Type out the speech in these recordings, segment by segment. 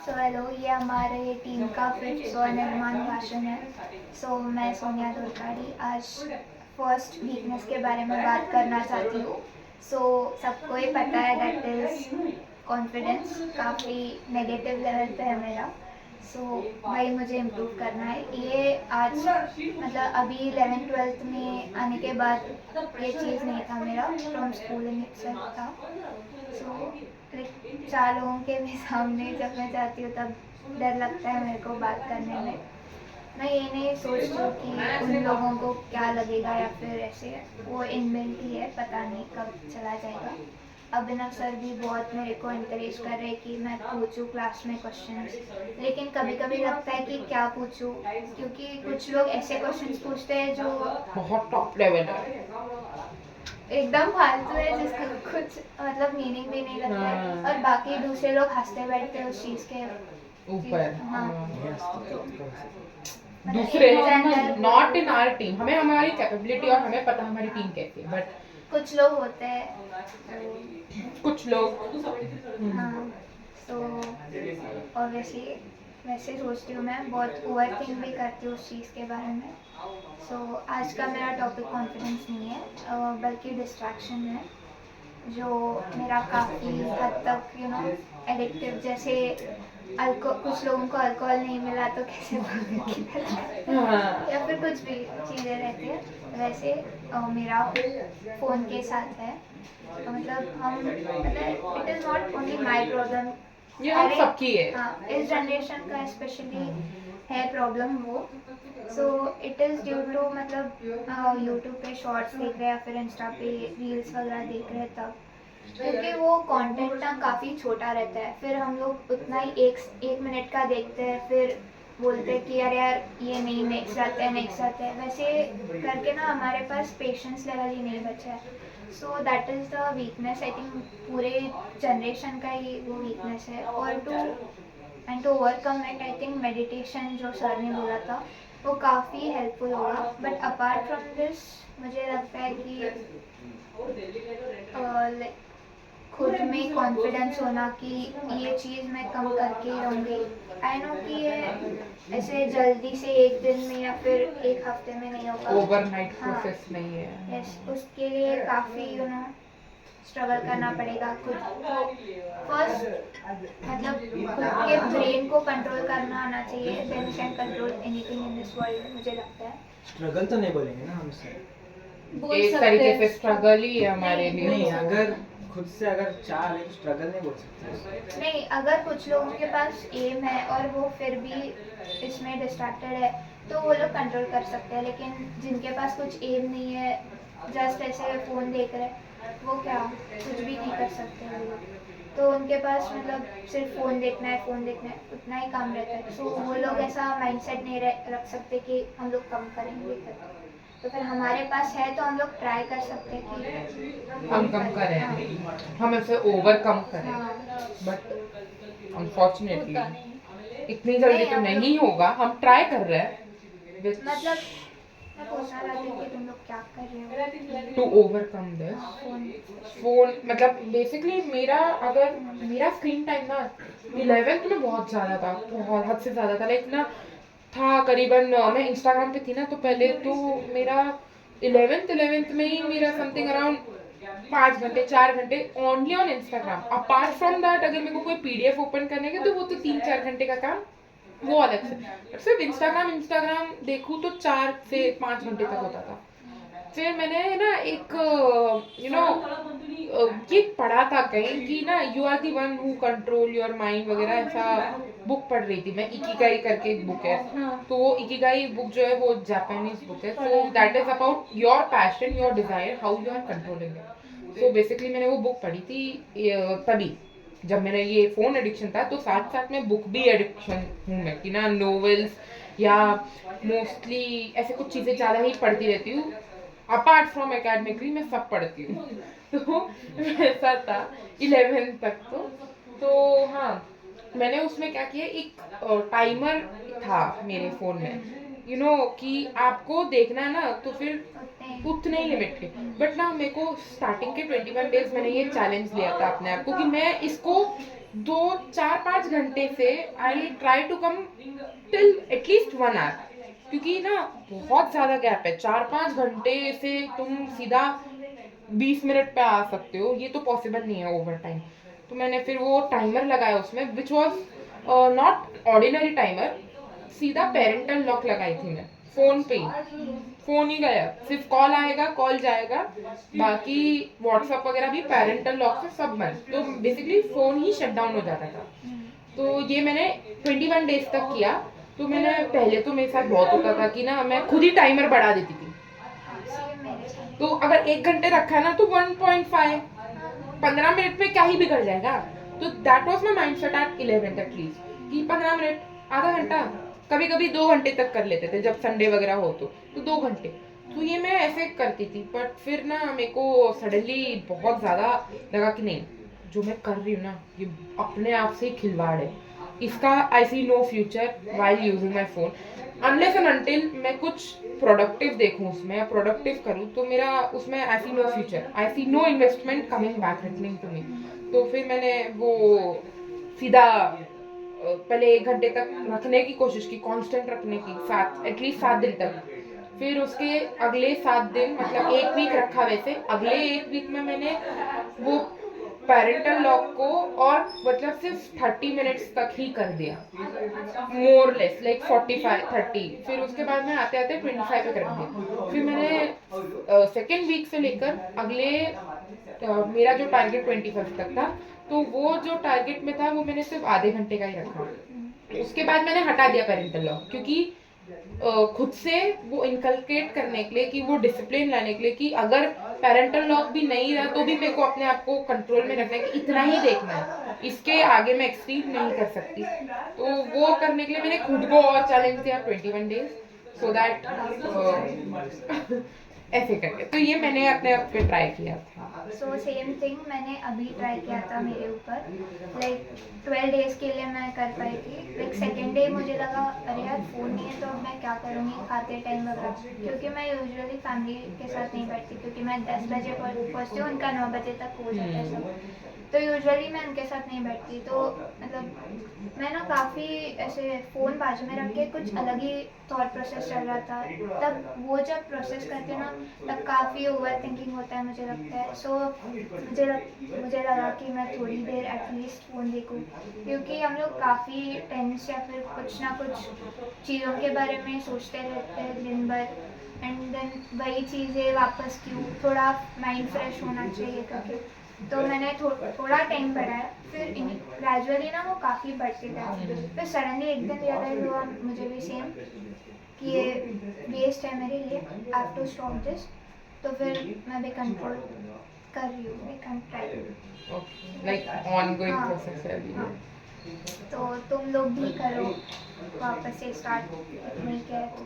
So hello, ये हमारे team का फिफ्थ स्वनिर्माण भाषण है। मैं सोनिया दुर्गाड़ी आज फर्स्ट वीकनेस के बारे में बात करना चाहती हूँ। सबको ही पता है दैट इज़ कॉन्फिडेंस काफ़ी नेगेटिव लेवल पे है मेरा। भाई मुझे इम्प्रूव करना है। ये आज मतलब अभी 11th-12th में आने के बाद ये चीज़ नहीं था मेरा, फ्रॉम स्कूलिंग इटसेल्फ था। लाइक 4 लोगों के भी सामने जब मैं जाती हूँ तब डर लगता है मेरे को बात करने में। मैं ये नहीं सोचती हूँ कि उन लोगों को क्या लगेगा या फिर ऐसे, वो इनबिल्ट ही है, पता नहीं कब चला जाएगा। अभिनव सर भी बहुत मेरे को इंकरेज कर रहे हैं कि मैं पूछूं क्लास में क्वेश्चंस, लेकिन कभी कभी लगता है कि क्या पूछूं, क्योंकि कुछ लोग ऐसे क्वेश्चंस पूछते हैं जो बहुत टॉप लेवल है, एकदम फालतू है, जिसका कुछ मतलब मीनिंग भी नहीं लगता है, और बाकी दूसरे लोग हंसते बैठते हैं उस चीज़ के ऊपर। हाँ, दूसरे मतलब नॉट इन आवर टीम, हमें हमारी कैपेबिलिटी और हमें पता हमारी टीम कैसी है, बट कुछ लोग होते हैं कुछ लोग हाँ। ऑब्वियसली वैसे सोचती हूँ, मैं बहुत ओवर थिंक भी करती हूँ उस चीज़ के बारे में। आज का मेरा टॉपिक कॉन्फिडेंस नहीं है, बल्कि डिस्ट्रैक्शन है, जो मेरा काफ़ी हद तक एडिक्टिव, जैसे कुछ लोगों को अल्कोहल नहीं मिला तो कैसे या फिर कुछ भी चीज़ें रहती है, वैसे मेरा फ़ोन के साथ है। मतलब it is not only my problem, ये हम सबकी है। हाँ, इस जनरेशन का स्पेशली है प्रॉब्लम वो। इट इज़ ड्यू टू मतलब यूट्यूब पे शॉर्ट्स देख रहे हैं या फिर इंस्टा पे रील्स वगैरह देख रहे हैं तब, क्योंकि वो कंटेंट ना काफ़ी छोटा रहता है, फिर हम लोग उतना ही एक मिनट का देखते हैं, फिर बोलते हैं कि यार यार ये नहीं, नेक्स्ट आते हैं नेक्स्ट आते हैं, वैसे करके ना हमारे पास पेशेंस लेवल ही नहीं बचा है। That is the weakness, I think पूरे जनरेशन का ही वो वीकनेस है। और to overcome it, I think meditation जो सर ने बोला था वो काफ़ी हेल्पफुल होगा। बट अपार्ट फ्रॉम दिस मुझे लगता है कि खुद में कॉन्फिडेंस होना कि ये चीज़ मैं कम करके ही रहूँगी। आई नो कि ये ऐसे जल्दी से एक दिन में या फिर एक हफ्ते में नहीं होगा, ओवरनाइट प्रोसेस नहीं है। यस, उसके लिए काफ़ी स्ट्रगल करना पड़ेगा खुद को। फर्स्ट मतलब खुद के ब्रेन को कंट्रोल करना आना चाहिए, then you can control anything in this world, मुझे लगता है। स्ट्रगल तो नहीं बोलेंगे ना हम इसे, एक तरीके से स्ट्रगल ही है हमारे लिए। नहीं, अगर खुद से अगर चाह रहे तो स्ट्रगल नहीं बोल सकते। नहीं, अगर कुछ लोगों के पास एम है और वो फिर भी इसमें डिस्ट्रैक्टेड है तो वो लोग कंट्रोल कर सकते हैं, लेकिन जिनके पास कुछ एम नहीं है, जस्ट ऐसे फ़ोन देख रहे हैं, वो क्या कुछ भी नहीं कर सकते वो लोग। तो उनके पास मतलब सिर्फ फ़ोन देखना है, उतना ही काम रहता है। वो लोग ऐसा माइंडसेट नहीं रख सकते कि हम लोग कम करेंगे तक। तो फिर हमारे पास है तो हम लोग ट्राई कर सकते हैं कि हम कम करें, हम इसे ओवरकम करें, बट अनफॉर्चुनेटली इतनी जल्दी तो नहीं होगा। हम ट्राई कर रहे हैं, मतलब मैं पूछना चाहती हूँ कि तुम लोग क्या कर रहे हो टू ओवरकम दिस। फोन मतलब बेसिकली मेरा स्क्रीन टाइम ना 11th में बहुत ज़्यादा था, बहुत हद से ज़्यादा था। लाइक ना था करीबन, मैं इंस्टाग्राम पे थी ना, तो पहले तो मेरा 11th में ही मेरा समथिंग अराउंड 5 घंटे 4 घंटे only on Instagram. Apart from that अगर मेरे को कोई पीडीएफ ओपन करने के तो वो तो 3-4 घंटे का काम, वो अलग से। बट सिर्फ इंस्टाग्राम देखूँ तो 4 से 5 घंटे तक होता था। फिर मैंने ना एक ये पढ़ा था कहीं कि ना you are the one who control your mind वगैरह, ऐसा बुक पढ़ रही थी मैं। इकिगाई करके एक बुक है, तो वो इकिगाई बुक जो है वो जापानीज बुक है। So that is about your passion, your desire, how you are controlling it. So basically मैंने वो बुक पढ़ी थी तभी जब मेरा ये फोन एडिक्शन था। तो साथ साथ में बुक भी एडिक्शन हूँ मैं, कि ना नॉवेल्स या मोस्टली ऐसे कुछ चीज़ें ज़्यादा ही पढ़ती रहती हूँ। अपार्ट फ्रॉम एकेडमिकली मैं सब पढ़ती हूँ। तो ऐसा था 11th तक। तो हाँ, मैंने उसमें क्या किया, एक टाइमर था मेरे फ़ोन में, कि आपको देखना है ना तो फिर उतने ही लिमिट के। बट ना मेरे को स्टार्टिंग के 21 डेज मैंने ये चैलेंज लिया था अपने आप को कि मैं इसको 4-5 घंटे से I try to come till at least 1 hour, क्योंकि ना बहुत ज़्यादा गैप है। 4-5 घंटे से तुम सीधा 20 मिनट पे आ सकते हो, ये तो पॉसिबल नहीं है ओवर टाइम। तो मैंने फिर वो टाइमर लगाया उसमें, which was not ordinary timer, सीधा पेरेंटल लॉक लगाई थी मैं फ़ोन पे ही। फ़ोन ही गया, सिर्फ कॉल आएगा, कॉल जाएगा, बाकी व्हाट्सएप वगैरह भी पेरेंटल लॉक से सब बंद। तो बेसिकली फ़ोन ही शट डाउन हो जाता था। तो ये मैंने 21 डेज तक किया। तो मैंने पहले तो मेरे साथ बहुत होता था कि ना मैं खुद ही टाइमर बढ़ा देती थी। सेम मेरे साथ। तो अगर 1 घंटे रखा है ना तो 1.5, 15 मिनट में क्या ही बिगड़ जाएगा। तो that was my mindset at 11 at least, कि 15 मिनट, आधा घंटा, कभी कभी 2 घंटे तक कर लेते थे जब संडे वगैरह हो तो 2 घंटे। तो ये मैं ऐसे करती थी। बट फिर ना मेरे को सडनली बहुत ज़्यादा लगा कि नहीं, जो मैं कर रही हूँ ना ये अपने आप से ही खिलवाड़ है, इसका I see no future while using my phone, unless and until मैं कुछ प्रोडक्टिव देखूं उसमें या प्रोडक्टिव करूं, तो मेरा उसमें I see no future, I see no investment coming back returning to me. तो फिर मैंने वो सीधा पहले 1 घंटे तक रखने की कोशिश की, कांस्टेंट रखने की, एटलीस्ट 7 दिन तक। फिर उसके अगले 7 दिन, मतलब 1 वीक रखा, वैसे अगले 1 वीक में मैंने वो पेरेंटल लॉक को और मतलब सिर्फ 30 मिनट्स तक ही कर दिया, मोर लेस लाइक 45-30। फिर उसके बाद मैं आते आते 25 पे कर दिया। फिर मैंने सेकेंड वीक से लेकर अगले मेरा जो टारगेट 25 तक था, तो वो जो टारगेट में था वो मैंने सिर्फ आधे घंटे का ही रखा। उसके बाद मैंने हटा दिया पेरेंटल लॉक, क्योंकि खुद से वो इनकलकेट करने के लिए, कि वो डिसिप्लिन लाने के लिए, कि अगर पेरेंटल लॉक भी नहीं रहा तो भी मेरे को अपने आप को कंट्रोल में रखना है, कि इतना ही देखना है, इसके आगे मैं एक्सट्रीम नहीं कर सकती। तो वो करने के लिए मैंने खुद को और चैलेंज दिया 21 डेज, सो दैट ऐसे करके। तो ये मैंने अपने आप पे ट्राई किया था। सो सेम थिंग मैंने अभी ट्राई किया था मेरे ऊपर, लाइक 12 डेज के लिए मैं कर पाई थी। लाइक सेकेंड डे मुझे लगा अरे यार फ़ोन नहीं है तो अब मैं क्या करूँगी खाते टाइम वगैरह, क्योंकि मैं यूजुअली फैमिली के साथ नहीं बैठती, क्योंकि मैं 10 बजे पहुँचती हूँ, उनका 9 बजे तक हो जाता है सब। तो यूजुअली मैं उनके साथ नहीं बैठती। तो मतलब मैं ना काफ़ी ऐसे फ़ोन बाजू में रख के कुछ अलग ही थॉट प्रोसेस चल रहा था। तब वो जब प्रोसेस करते ना तब काफ़ी ओवर थिंकिंग होता है, मुझे लगता है। सो मुझे लगा कि मैं थोड़ी देर एटलीस्ट फ़ोन देखूं, क्योंकि हम लोग काफ़ी टेंस या फिर कुछ ना कुछ चीज़ों के बारे में सोचते रहते हैं दिन भर, एंड देन वही चीज़ें वापस क्यों, थोड़ा माइंड फ्रेश होना चाहिए करके। तो मैंने थोड़ा टाइम बढ़ाया, फिर ग्रेजुअली ना वो काफ़ी बढ़ते गया। फिर सडनली एक दिन रियलाइज हुआ मुझे भी सेम कि ये वेस्ट है मेरे लिए, I have to stop this. तो फिर मैं भी कंट्रोल कर रही हूँ, मैं कंट्रोल। लाइक ऑनगोइंग हाँ, प्रोसेस है अभी। हाँ। तो तुम लोग भी करो वापस से स्टार्ट, नहीं किया है तो।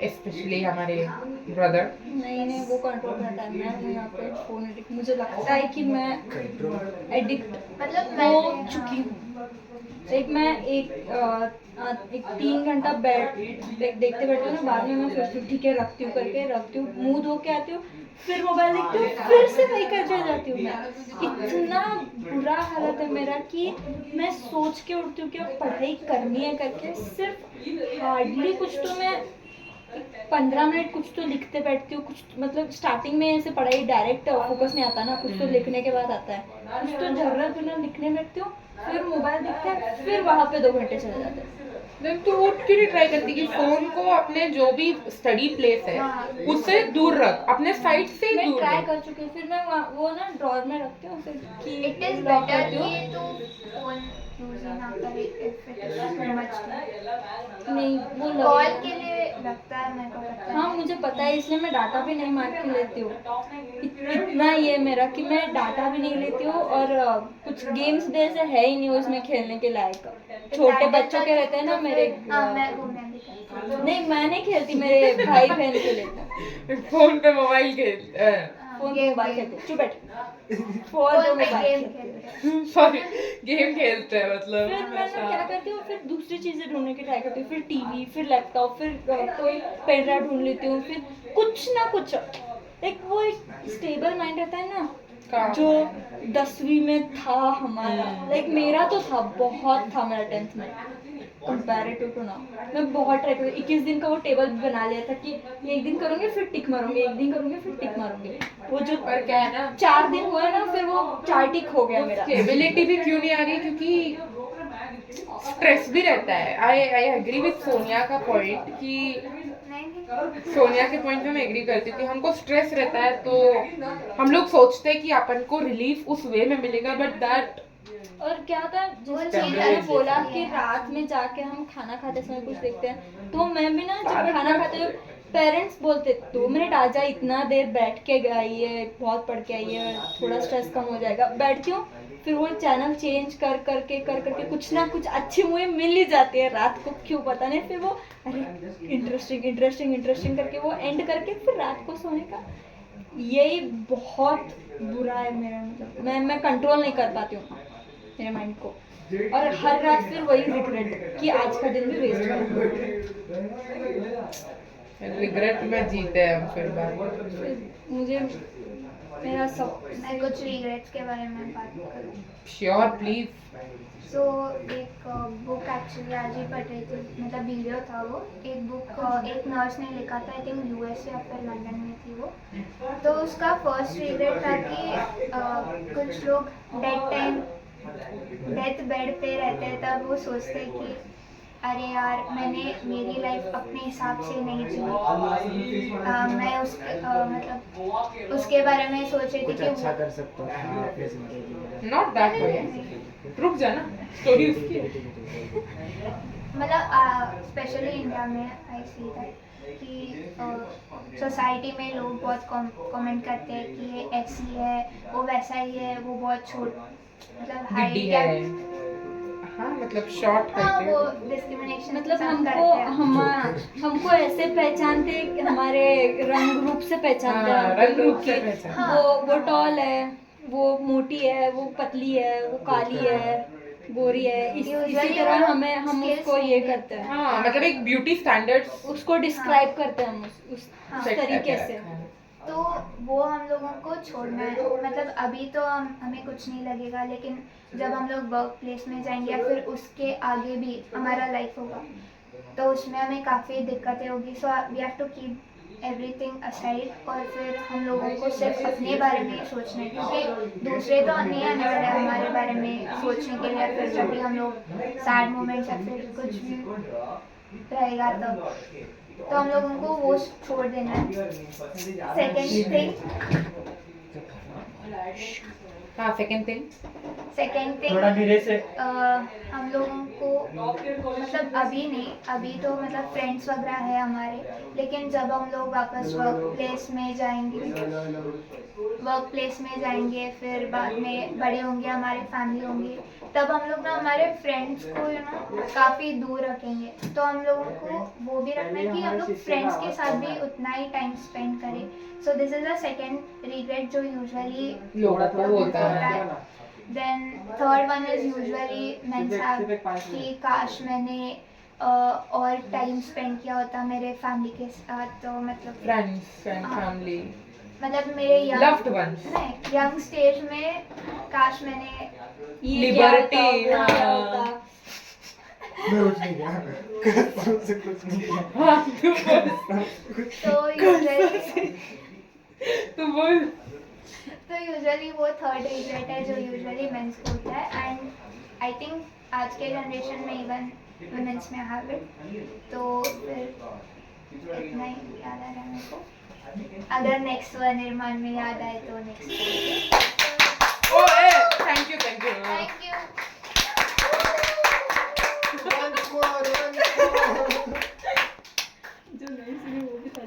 स्पेशली हमारे ब्रदर। नहीं वो कंट्रोल करता है, मैं हूँ यहाँ पे फोन एडिक्ट। मुझे लगता है कि मैं एडिक्ट मतलब हो मैं चुकी हूँ। एक मैं एक 3 घंटा देखते बैठती हूँ ना, बाद में मैं सोचती हूँ ठीक है रखती हूँ करके रखती हूँ, मुंह धो के आती हूँ, फिर मोबाइल देखती हूँ, फिर से वही करते जाती हूँ। मैं इतना बुरा हालत है मेरा कि मैं सोच के उठती हूँ कि अब पढ़ाई करनी है करके, सिर्फ हार्डली कुछ तो मैं 15 मिनट कुछ तो लिखते बैठती हूँ। कुछ मतलब स्टार्टिंग में ऐसे पढ़ाई डायरेक्ट फोकस नहीं आता ना, कुछ तो लिखने के बाद आता है, कुछ तो झर्रा झुर्रा लिखने बैठती हूँ, फिर मोबाइल देखते हैं, फिर वहाँ पे 2 घंटे चले जाते हैं। देन तो वो क्यों नहीं ट्राई करती कि फोन को अपने जो भी स्टडी प्लेस है उससे दूर रख, अपने साइड से मैं दूर ट्राई रख। कर चुकी हूँ, फिर मैं वो ना ड्रॉर में रखती हूँ, फिर की इट इज लॉक बेटर करती हूँ। कि तू फोन यूज ना करे if it is too much. नहीं वो कॉल के लिए लगता है मेरे को पता है। हाँ मुझे पता है, इसलिए मैं डाटा भी नहीं मार के लेती हूँ। इतना ये मेरा कि मैं डाटा भी नहीं लेती हूँ, और कुछ गेम्स जैसे है ही नहीं उसमें खेलने के लायक। छोटे बच्चों के रहते हैं ना मेरे। हाँ मैं भी करती हूँ। नहीं मैं नहीं खेलती, मेरे भाई बहन खेलते। फोन पे मोबाइल खेल, फोन पे मोबाइल खेलते, चुप बैठ। फोन पे फोन पे मोबाइल गेम खेलते। खेलते हैं। सॉरी, गेम खेलते हैं मतलब। फिर मैं ना क्या करती हूँ, फिर दूसरी चीजें ढूंढने की ट्राई करती हूँ, फिर टीवी, फिर लैपटॉप, फिर कोई पेन ड्राइव ढूंढ लेती हूँ, फिर कुछ ना कुछ। एक वो एक स्टेबल माइंड रहता है ना, का? जो 10वीं में था हमारा, लाइक मेरा तो था, बहुत था मेरा 10th में कंपैरेटिव टू नाउ। मैं बहुत ट्राई करी, 21 दिन का वो टेबल भी बना लिया था कि ये 1 दिन करूँगी फिर टिक मारूंगी, 1 दिन करूँगी फिर टिक मारूंगी। वो जो पर क्या है ना, 4 दिन हुए ना, फिर वो 4 टिक हो गया मेरा। स्टेबिलिटी भी क्यों नहीं आ रही, क्योंकि स्ट्रेस भी रहता है। आई एग्री विद सोनिया का पॉइंट कि नहीं सोनिया के पॉइंट में मैं एग्री करती हूँ कि हमको स्ट्रेस रहता है तो हम लोग सोचते हैं कि अपन को रिलीफ उस वे में मिलेगा, बट दैट और क्या था, वो जैसे चीज़ मैंने अलग बोला होती कि है। रात में जाके हम खाना खाते समय कुछ देखते हैं, तो मैं भी ना जब खाना खाते हुए पेरेंट्स बोलते 2 मिनट आ जा, इतना देर बैठ के आई है, बहुत पढ़ के आई है, थोड़ा स्ट्रेस कम हो जाएगा। बैठती हूँ, फिर वो चैनल चेंज कर करके कुछ ना कुछ अच्छी मूवी मिल ही जाती है रात को, क्यों पता नहीं। फिर वो अरे इंटरेस्टिंग करके वो एंड करके फिर रात को सोने का, यही बहुत बुरा है मेरा। मतलब मैं कंट्रोल नहीं कर पाती हूँ मेरे माइंड को, और हर रात फिर वही रिग्रेट कि आज का दिन भी वेस्ट कर। रिग्रेट में जीते हैं हम फिर बाद। मुझे मेरा सब मैं कुछ रिग्रेट्स के बारे में बात करूँ। Sure please. सो एक बुक एक्चुअली आज ही पढ़ रही थी, मतलब वीडियो था वो। एक बुक एक नर्स ने लिखा था, आई थिंक यूएस या फिर लंदन में थी वो। तो उसका फर्स्ट रिग्रेट था कि कुछ लोग डेथ बेड पे रहते हैं, तब वो सोचते हैं कि अरे यार मैंने मेरी लाइफ अपने हिसाब से नहीं जी। मैं मतलब उसके बारे में सोच रही थी कुछ कि अच्छा कर सकता था अपनी जिंदगी में। नॉट दैट वे, रुक जाना, स्टोरी उसकी है। मतलब स्पेशली इंडिया में आई सी दैट कि सोसाइटी में लोग बहुत कमेंट करते हैं कि ये ऐसी है, वो वैसा ही है, वो बहुत छोट मतलब गिड्डी हाइट है, हाँ मतलब शॉर्ट हाँ हाइट वो है। डिस्क्रिमिनेशन मतलब करते हैं। हमको ऐसे पहचानते हैं कि हमारे रंग रूप से पहचानते हैं हाँ, हमको रंग रूप लोग से कि पहचानते हैं। वो टॉल है, वो मोटी है, वो पतली है, वो काली है, गोरी है, इसी Usually तरह वो हम skills उसको नहीं ये देते करते हैं, हाँ मतलब एक ब्यूटी स्टैंडर्ड्स उसको डिस्क्राइब करते हैं हम उस हाँ। तरीके से। तो वो हम लोगों को छोड़ना है। मतलब अभी तो हमें कुछ नहीं लगेगा, लेकिन जब हम लोग वर्क प्लेस में जाएंगे या फिर उसके आगे भी हमारा लाइफ होगा, तो उसमें हमें काफ़ी दिक्कतें होगी। So we have to keep everything aside, और फिर हम लोगों को सिर्फ अपने बारे में ही सोचना है, क्योंकि दूसरे तो नहीं आने वाले हमारे बारे में सोचने के लिए। या फिर जब भी हम लोग सैड मोमेंट्स या फिर कुछ भी रहेगा तो हम लोगों को वो छोड़ देना है। सेकेंड थिंग थोड़ा धीरे से। हम लोगों को मतलब अभी नहीं, अभी तो मतलब फ्रेंड्स वगैरह है हमारे, लेकिन जब हम लोग वापस वर्क प्लेस में जाएंगे फिर बाद में बड़े होंगे, हमारे फैमिली होंगी, तब हम लोग ना हमारे फ्रेंड्स को काफ़ी दूर रखेंगे। तो हम लोगों को वो भी रखना है कि हम लोग फ्रेंड्स के साथ भी उतना ही टाइम स्पेंड करें। So this is the second regret जो यूजुअली लोगों को होता है। Then third one is usually कि काश मैंने और टाइम स्पेंड किया होता मेरे फैमिली के साथ। तो मतलब फ्रेंड्स एंड फैमिली, मतलब मेरे loved ones. यंग स्टेज में काश मैंने ये Liberty, क्या होता, वो क्या हाँ। होता। मैं कुछ नहीं किया, कसम से कुछ नहीं किया। हाँ तू बोल, तो यूजुअली वो थर्ड रिग्रेट है जो यूजुअली मेंस को होता है। एंड आई थिंक आज के जनरेशन में इवन वुमेन्स में हैव इट। तो फिर इतना ही याद आ रहा है मेरे को। अगर नेक्स्ट निर्माण में याद आए तो नेक्स्ट ओए थैंक यू थैंक यू।